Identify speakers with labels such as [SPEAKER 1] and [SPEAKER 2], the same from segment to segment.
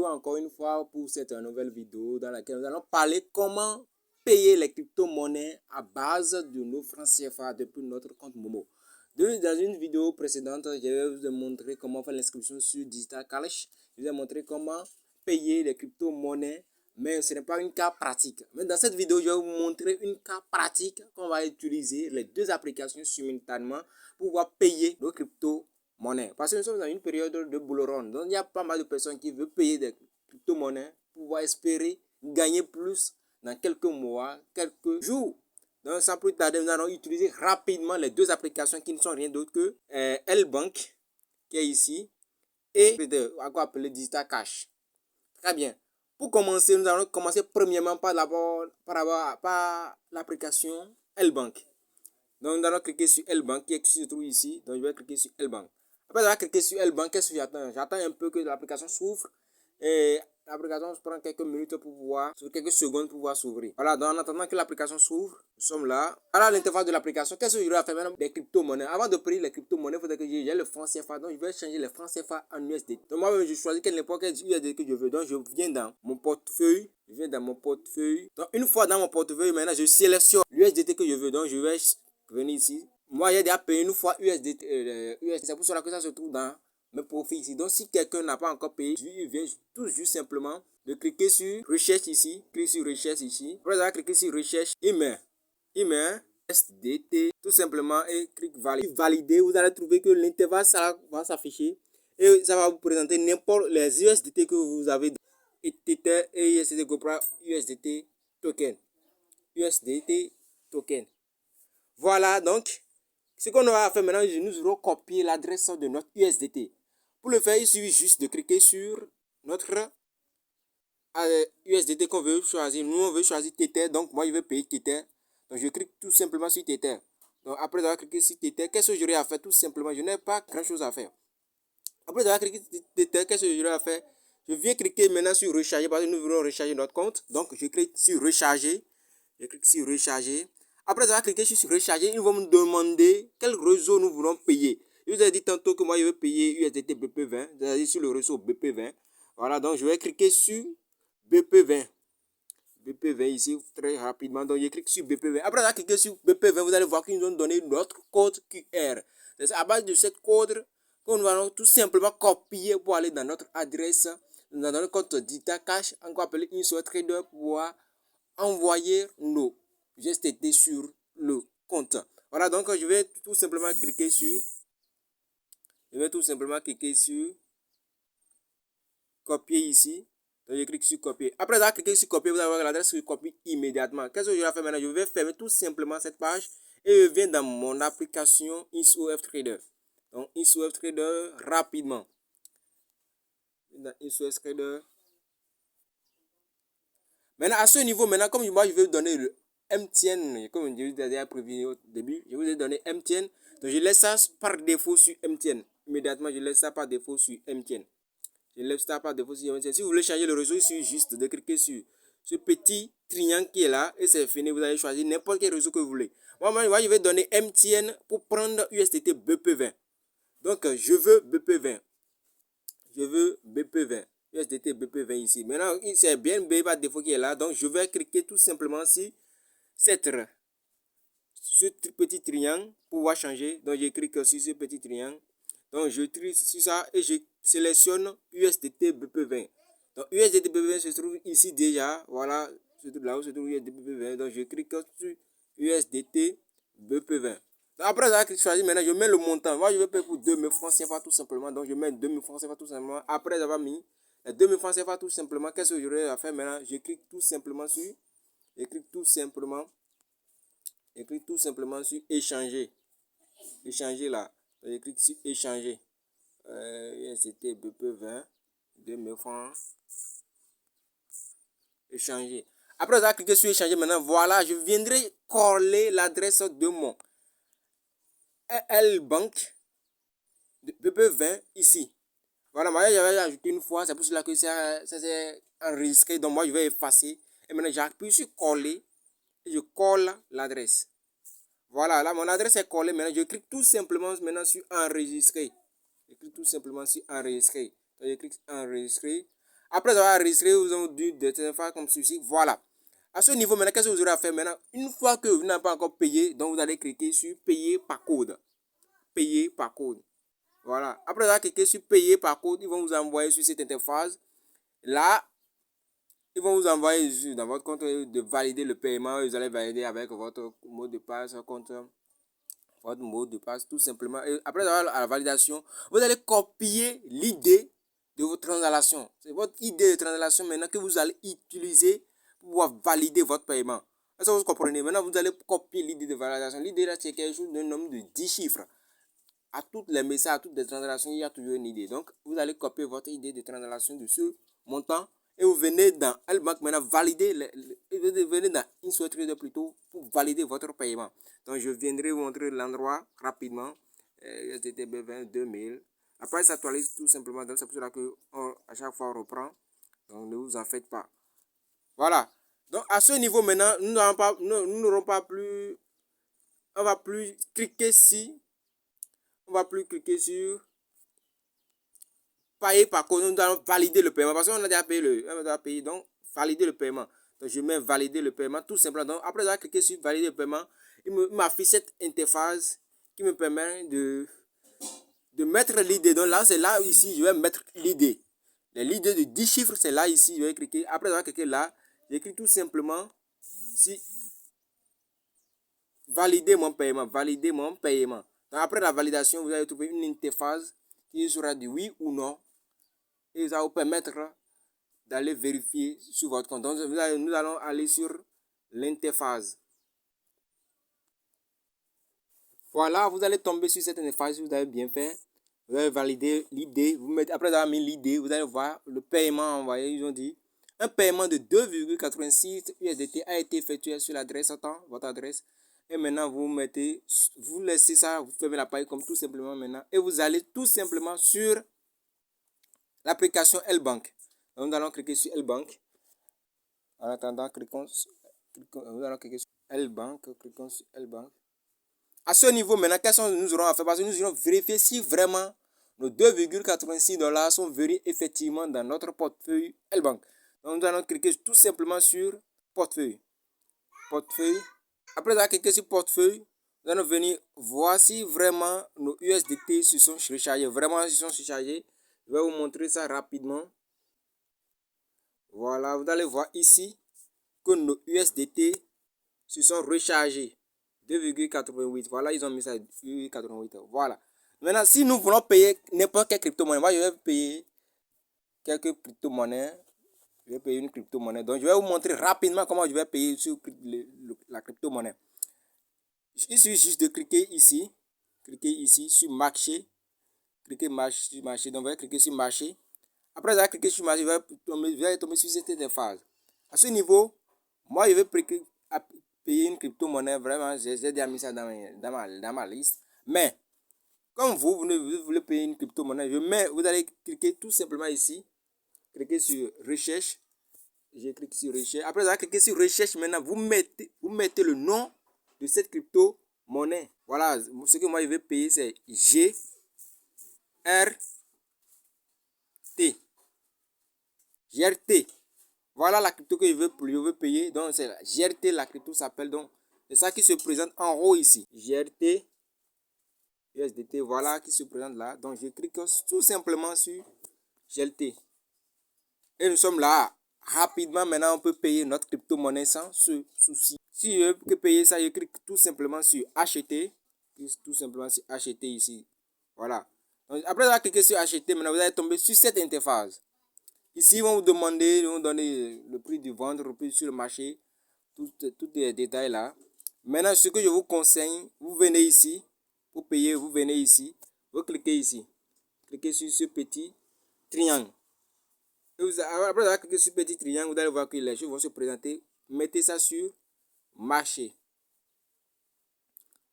[SPEAKER 1] retrouve encore une fois pour cette nouvelle vidéo dans laquelle nous allons parler comment payer les crypto-monnaies à base de nos francs CFA depuis notre compte Momo. Dans une vidéo précédente, je vais vous montrer comment faire l'inscription sur Digital Cash. Je vous ai montré comment payer les crypto-monnaies, mais ce n'est pas un cas pratique. Mais dans cette vidéo, je vais vous montrer un cas pratique qu'on va utiliser les deux applications simultanément pour pouvoir payer nos crypto-monnaies. Parce que nous sommes dans une période de bull run. Donc, il y a pas mal de personnes qui veulent payer des crypto-monnaies pour pouvoir espérer gagner plus dans quelques mois, quelques jours. Donc, sans plus tarder, nous allons utiliser rapidement les deux applications qui ne sont rien d'autre que L-Bank, qui est ici, et encore appelé Digital Cash. Très bien. Pour commencer, nous allons commencer premièrement par l'application L-Bank. Donc, nous allons cliquer sur L-Bank qui se trouve ici. Donc, je vais cliquer sur L-Bank. Après avoir cliqué sur L-Bank, qu'est-ce que j'attends? J'attends un peu que l'application s'ouvre. Et l'application prend quelques minutes pour pouvoir, sur quelques secondes pour pouvoir s'ouvrir. Voilà, donc en attendant que l'application s'ouvre, nous sommes là. Voilà l'interface de l'application. Qu'est-ce que je dois faire maintenant? Des crypto-monnaies. Avant de payer les crypto-monnaies, il faudrait que j'ai le franc CFA. Donc, je vais changer les francs CFA en USD. Donc, moi, je choisis n'importe quel USD que je veux. Donc, je viens dans mon portefeuille. Donc, une fois dans mon portefeuille, maintenant, je sélectionne l'USDT que je veux. Donc, je vais venir ici. Moi, j'ai déjà payé une fois USDT. C'est pour cela que ça se trouve dans mes profils ici. Donc, si quelqu'un n'a pas encore payé, il vient tout juste simplement de cliquer sur recherche ici. Clique sur recherche ici. Après avoir cliqué sur recherche, il met USDT tout simplement et clique valider. Vous allez trouver que l'intervalle va s'afficher et ça va vous présenter n'importe les USDT que vous avez. Tether et USDT Cobra USDT token. USDT token. Voilà donc. Ce qu'on va faire maintenant, nous allons copier l'adresse de notre USDT. Pour le faire, il suffit juste de cliquer sur notre USDT qu'on veut choisir. Nous, on veut choisir Tether. Donc, moi, je vais payer Tether. Donc, je clique tout simplement sur Tether. Donc, après avoir cliqué sur Tether, qu'est-ce que j'aurai à faire? Tout simplement, je n'ai pas grand-chose à faire. Après avoir cliqué sur Tether, qu'est-ce que j'aurai à faire? Je viens cliquer maintenant sur recharger parce que nous voulons recharger notre compte. Donc, je clique sur recharger. Je clique sur recharger. Après avoir cliqué sur recharger, ils vont me demander quel réseau nous voulons payer. Je vous ai dit tantôt que moi, je vais payer USDT BP20, c'est-à-dire sur le réseau BP20. Voilà, donc je vais cliquer sur BP20. BP20 ici, très rapidement. Donc, je clique sur BP20. Après avoir cliqué sur BP20, vous allez voir qu'ils nous ont donné notre code QR. C'est à base de cette code que nous allons tout simplement copier pour aller dans notre adresse, dans notre compte Digital Cash, encore appelé InSwellTrader, pour pouvoir envoyer nos USDT sur le compte. Voilà, donc je vais tout simplement cliquer sur copier ici. Donc je clique sur copier. Après avoir cliqué sur copier, vous allez avoir l'adresse que je copie immédiatement. Qu'est-ce que je vais faire maintenant? Je vais fermer tout simplement cette page et je viens dans mon application InSwellTrader. Donc InSwellTrader rapidement. Dans InSwellTrader. Maintenant, à ce niveau, maintenant, comme moi, je vais vous donner le MTN, comme je vous ai déjà prévu au début, je vous ai donné MTN. Donc, je laisse ça par défaut sur MTN. Immédiatement, je laisse ça par défaut sur MTN. Je laisse ça par défaut sur MTN. Si vous voulez changer le réseau, il suffit juste de cliquer sur ce petit triangle qui est là et c'est fini. Vous allez choisir n'importe quel réseau que vous voulez. Moi, je vais donner MTN pour prendre USDT BP20. Donc, je veux BP20. USDT BP20 ici. Maintenant, c'est bien B par défaut qui est là. Donc, je vais cliquer tout simplement sur ce petit triangle pour pouvoir changer. Donc, je clique sur ce petit triangle. Donc, je clique sur ça et je sélectionne USDT BP20. Donc, USDT BP20 se trouve ici déjà. Voilà, se trouve là où se trouve USDT BP20. Donc, je clique sur USDT BP20. Donc, après avoir choisi, maintenant, je mets le montant. Moi, je vais payer pour 2000 francs CFA tout simplement. Donc, je mets 2000 francs CFA tout simplement. Après avoir mis les 2000 francs CFA tout simplement, qu'est-ce que j'aurai à faire maintenant? Je clique tout simplement sur échanger. Échanger là. Je clique sur échanger. C'était BP20. 2000 francs. Échanger. Après avoir cliqué sur échanger, maintenant, voilà, je viendrai coller l'adresse de mon L-Bank BP20 ici. Voilà, moi j'avais ajouté une fois, c'est pour cela que ça s'est enregistré. Donc moi je vais effacer. Et maintenant j'appuie sur coller et je colle l'adresse. Voilà, là mon adresse est collée. Maintenant je clique tout simplement maintenant sur enregistrer. Je clique tout simplement sur enregistrer. Donc, je clique enregistrer. Après avoir enregistré, vous avez dû faire comme ceci. Voilà. À ce niveau, maintenant, qu'est-ce que vous aurez à faire maintenant? Une fois que vous n'avez pas encore payé, donc vous allez cliquer sur payer par code. Payer par code. Voilà. Après avoir cliqué sur payer par code, ils vont vous envoyer sur cette interface. Là, ils vont vous envoyer dans votre compte de valider le paiement. Vous allez valider avec votre mot de passe, votre mot de passe, tout simplement. Et après avoir la validation, vous allez copier l'idée de votre transaction. C'est votre idée de transaction maintenant que vous allez utiliser pour pouvoir valider votre paiement. Est-ce que vous comprenez? Maintenant, vous allez copier l'idée de validation. L'idée là, c'est quelque chose d'un nombre de 10 chiffres. À toutes les messages, à toutes les transactions, il y a toujours une idée. Donc, vous allez copier votre idée de transaction de ce montant et vous venez dans L-Bank maintenant valider, vous venez dans InSoTrader plutôt pour valider votre paiement. Donc, je viendrai vous montrer l'endroit rapidement. SDTB 20 2000. Après, ça s'actualise tout simplement. Donc, c'est pour cela qu'à chaque fois, on reprend. Donc, ne vous en faites pas. Voilà. Donc, à ce niveau maintenant, nous n'aurons pas plus. On va plus cliquer ici. On va plus cliquer sur payer par contre, nous allons valider le paiement parce qu'on a déjà payé on a déjà payé, donc valider le paiement. Donc je mets valider le paiement tout simplement. Donc après avoir cliqué sur valider le paiement, il m'affiche cette interface qui me permet de mettre l'idée. Donc là, c'est là ici, je vais mettre l'idée. L'idée de 10 chiffres, c'est là ici, je vais cliquer. Après avoir cliqué là, j'écris tout simplement si valider mon paiement, valider mon paiement. Donc après la validation, vous allez trouver une interface qui sera du oui ou non. Et ça va vous permettre d'aller vérifier sur votre compte. Donc, nous allons aller sur l'interface. Voilà, vous allez tomber sur cette interface, vous avez bien fait. Vous allez valider l'idée. Après avoir mis l'idée, vous allez voir le paiement envoyé. Ils ont dit un paiement de 2,86 USDT a été effectué sur l'adresse, votre adresse. Et maintenant, vous laissez ça, vous fermez la page comme tout simplement maintenant. Et vous allez tout simplement sur l'application L-Bank. Donc, nous allons cliquer sur L-Bank. En attendant, nous allons cliquer sur L-Bank. Cliquons sur L-Bank. À ce niveau, maintenant, qu'est-ce que nous aurons à faire? Parce que nous allons vérifier si vraiment nos 2,86 $ sont venus effectivement dans notre portefeuille L-Bank. Donc, nous allons cliquer tout simplement sur portefeuille. Portefeuille. Après avoir cliqué sur portefeuille, nous allons venir voir si vraiment nos USDT se sont rechargés. Vraiment, ils sont rechargés. Je vais vous montrer ça rapidement. Voilà, vous allez voir ici que nos USDT se sont rechargés. 2,88. Voilà, ils ont mis ça 2,88. Voilà. Maintenant, si nous voulons payer n'importe quelle crypto-monnaie, moi je vais payer quelques crypto-monnaies. Je vais payer une crypto-monnaie. Donc, je vais vous montrer rapidement comment je vais payer sur la crypto-monnaie. Il suffit juste de cliquer ici. Cliquez ici sur marché. Cliquez sur marché. Donc, vous allez cliquer sur marché. Après avoir cliqué sur marché, vous allez tomber sur cette interface. À ce niveau, moi, je vais payer une crypto-monnaie. Vraiment, j'ai déjà mis ça dans ma liste. Mais, comme vous voulez payer une crypto-monnaie, vous allez cliquer tout simplement ici. Cliquez sur recherche. Je clique sur recherche. Après avoir cliqué sur recherche, maintenant, vous mettez le nom de cette crypto-monnaie. Voilà, ce que moi, je vais payer, c'est GRT. GRT. Voilà la crypto que je veux payer. Donc, c'est la GRT, la crypto s'appelle. Donc, c'est ça qui se présente en haut ici. GRT, USDT, voilà qui se présente là. Donc, je clique tout simplement sur GRT. Et nous sommes là. Rapidement, maintenant, on peut payer notre crypto-monnaie sans ce souci. Si je veux payer ça, je clique tout simplement sur acheter. Tout simplement sur acheter ici. Voilà. Donc, après avoir cliqué sur acheter, maintenant, vous allez tomber sur cette interface. Ici, ils vont vous demander, ils vont donner le prix du vendre, le prix sur le marché, tous les détails là. Maintenant, ce que je vous conseille, vous venez ici, pour payer, vous venez ici, vous cliquez ici. Cliquez sur ce petit triangle. Et après avoir cliqué sur ce petit triangle, vous allez voir que les choses vont se présenter. Mettez ça sur marché.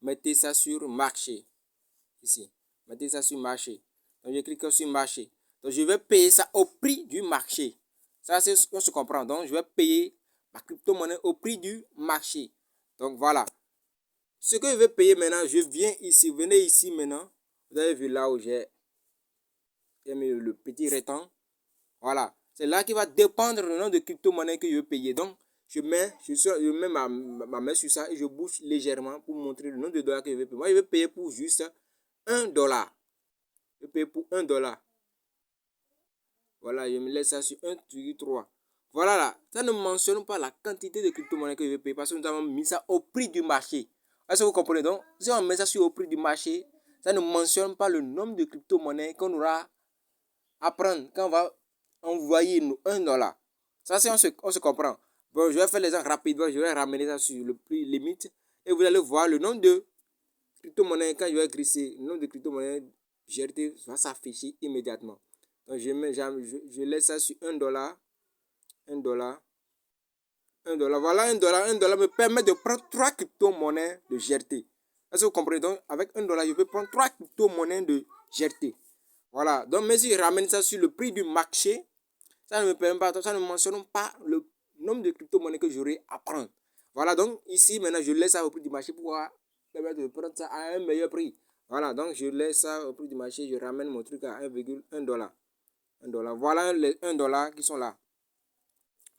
[SPEAKER 1] Mettez ça sur marché. Ici. Mettez ça sur marché. Donc, je clique sur marché. Donc, je vais payer ça au prix du marché. Ça, c'est ce qu'on se comprend. Donc, je vais payer ma crypto-monnaie au prix du marché. Donc, voilà. Ce que je vais payer maintenant, je viens ici. Venez ici maintenant. Vous avez vu là où j'ai mis le petit rectangle. Voilà. C'est là qui va dépendre le nombre de crypto-monnaies que je veux payer. Donc, je mets ma main sur ça et je bouge légèrement pour montrer le nombre de dollars que je vais payer. Moi, je vais payer pour juste $1. Je vais payer pour $1. Voilà, je me laisse ça sur 1,3. Voilà là, ça ne mentionne pas la quantité de crypto-monnaies que je vais payer parce que nous avons mis ça au prix du marché. Est-ce que vous comprenez donc? Si on met ça sur au prix du marché, ça ne mentionne pas le nombre de crypto-monnaies qu'on aura à prendre quand on va envoyer nous $1. Ça, c'est on se comprend. Bon, je vais faire les gens rapidement, je vais ramener ça sur le prix limite et vous allez voir le nombre de crypto-monnaies quand je vais glisser, le nombre de crypto-monnaies GRT va s'afficher immédiatement. Donc, je laisse ça sur $1, $1, $1. Voilà, $1 me permet de prendre 3 crypto-monnaies de GRT. Est-ce que vous comprenez? Donc, avec $1, je peux prendre 3 crypto-monnaies de GRT. Voilà. Donc, mais si je ramène ça sur le prix du marché, ça ne me permet pas, ça ne mentionne pas le nombre de crypto-monnaies que j'aurai à prendre. Voilà. Donc, ici, maintenant, je laisse ça au prix du marché pour permettre de prendre ça à un meilleur prix. Voilà. Donc, je laisse ça au prix du marché. Je ramène mon truc à $1. $1. Voilà les $1 qui sont là.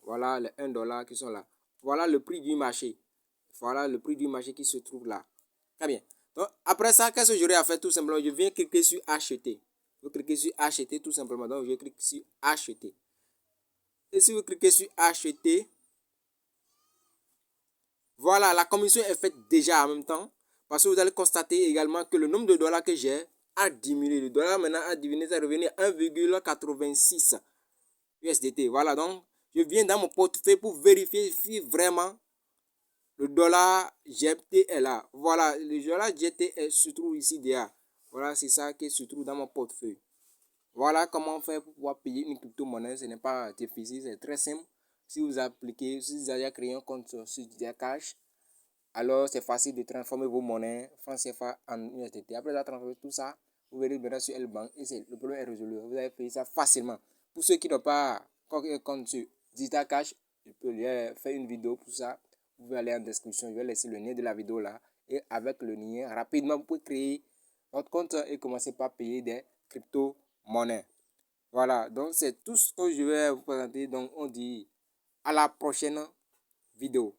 [SPEAKER 1] Voilà les $1 qui sont là. Voilà le prix du marché. Voilà le prix du marché qui se trouve là. Très bien. Donc, après ça, qu'est-ce que j'aurai à faire? Tout simplement, je viens cliquer sur acheter. Vous cliquez sur acheter tout simplement. Donc, je clique sur acheter. Et si vous cliquez sur acheter, voilà, la commission est faite déjà en même temps. Parce que vous allez constater également que le nombre de dollars que j'ai a diminué. Le dollar maintenant a diminué, ça revenu à 1,86 USDT. Voilà, donc je viens dans mon portefeuille pour vérifier si vraiment le dollar GT est là. Voilà, le dollar GT se trouve ici derrière. Voilà, c'est ça qui se trouve dans mon portefeuille. Voilà comment faire pour pouvoir payer une crypto-monnaie. Ce n'est pas difficile, c'est très simple. Si vous appliquez, si vous avez créé un compte sur Cash, alors c'est facile de transformer vos monnaies francs CFA en USDT. Après avoir transformé tout ça, vous verrez maintenant sur L-Bank et le problème est résolu. Vous avez payé ça facilement. Pour ceux qui n'ont pas un compte sur Digital Cash, je peux leur faire une vidéo pour ça. Vous pouvez aller en description, je vais laisser le lien de la vidéo là. Et avec le lien, rapidement, vous pouvez créer votre compte et commencer par payer des crypto-monnaies. Voilà, donc c'est tout ce que je vais vous présenter. Donc on dit à la prochaine vidéo.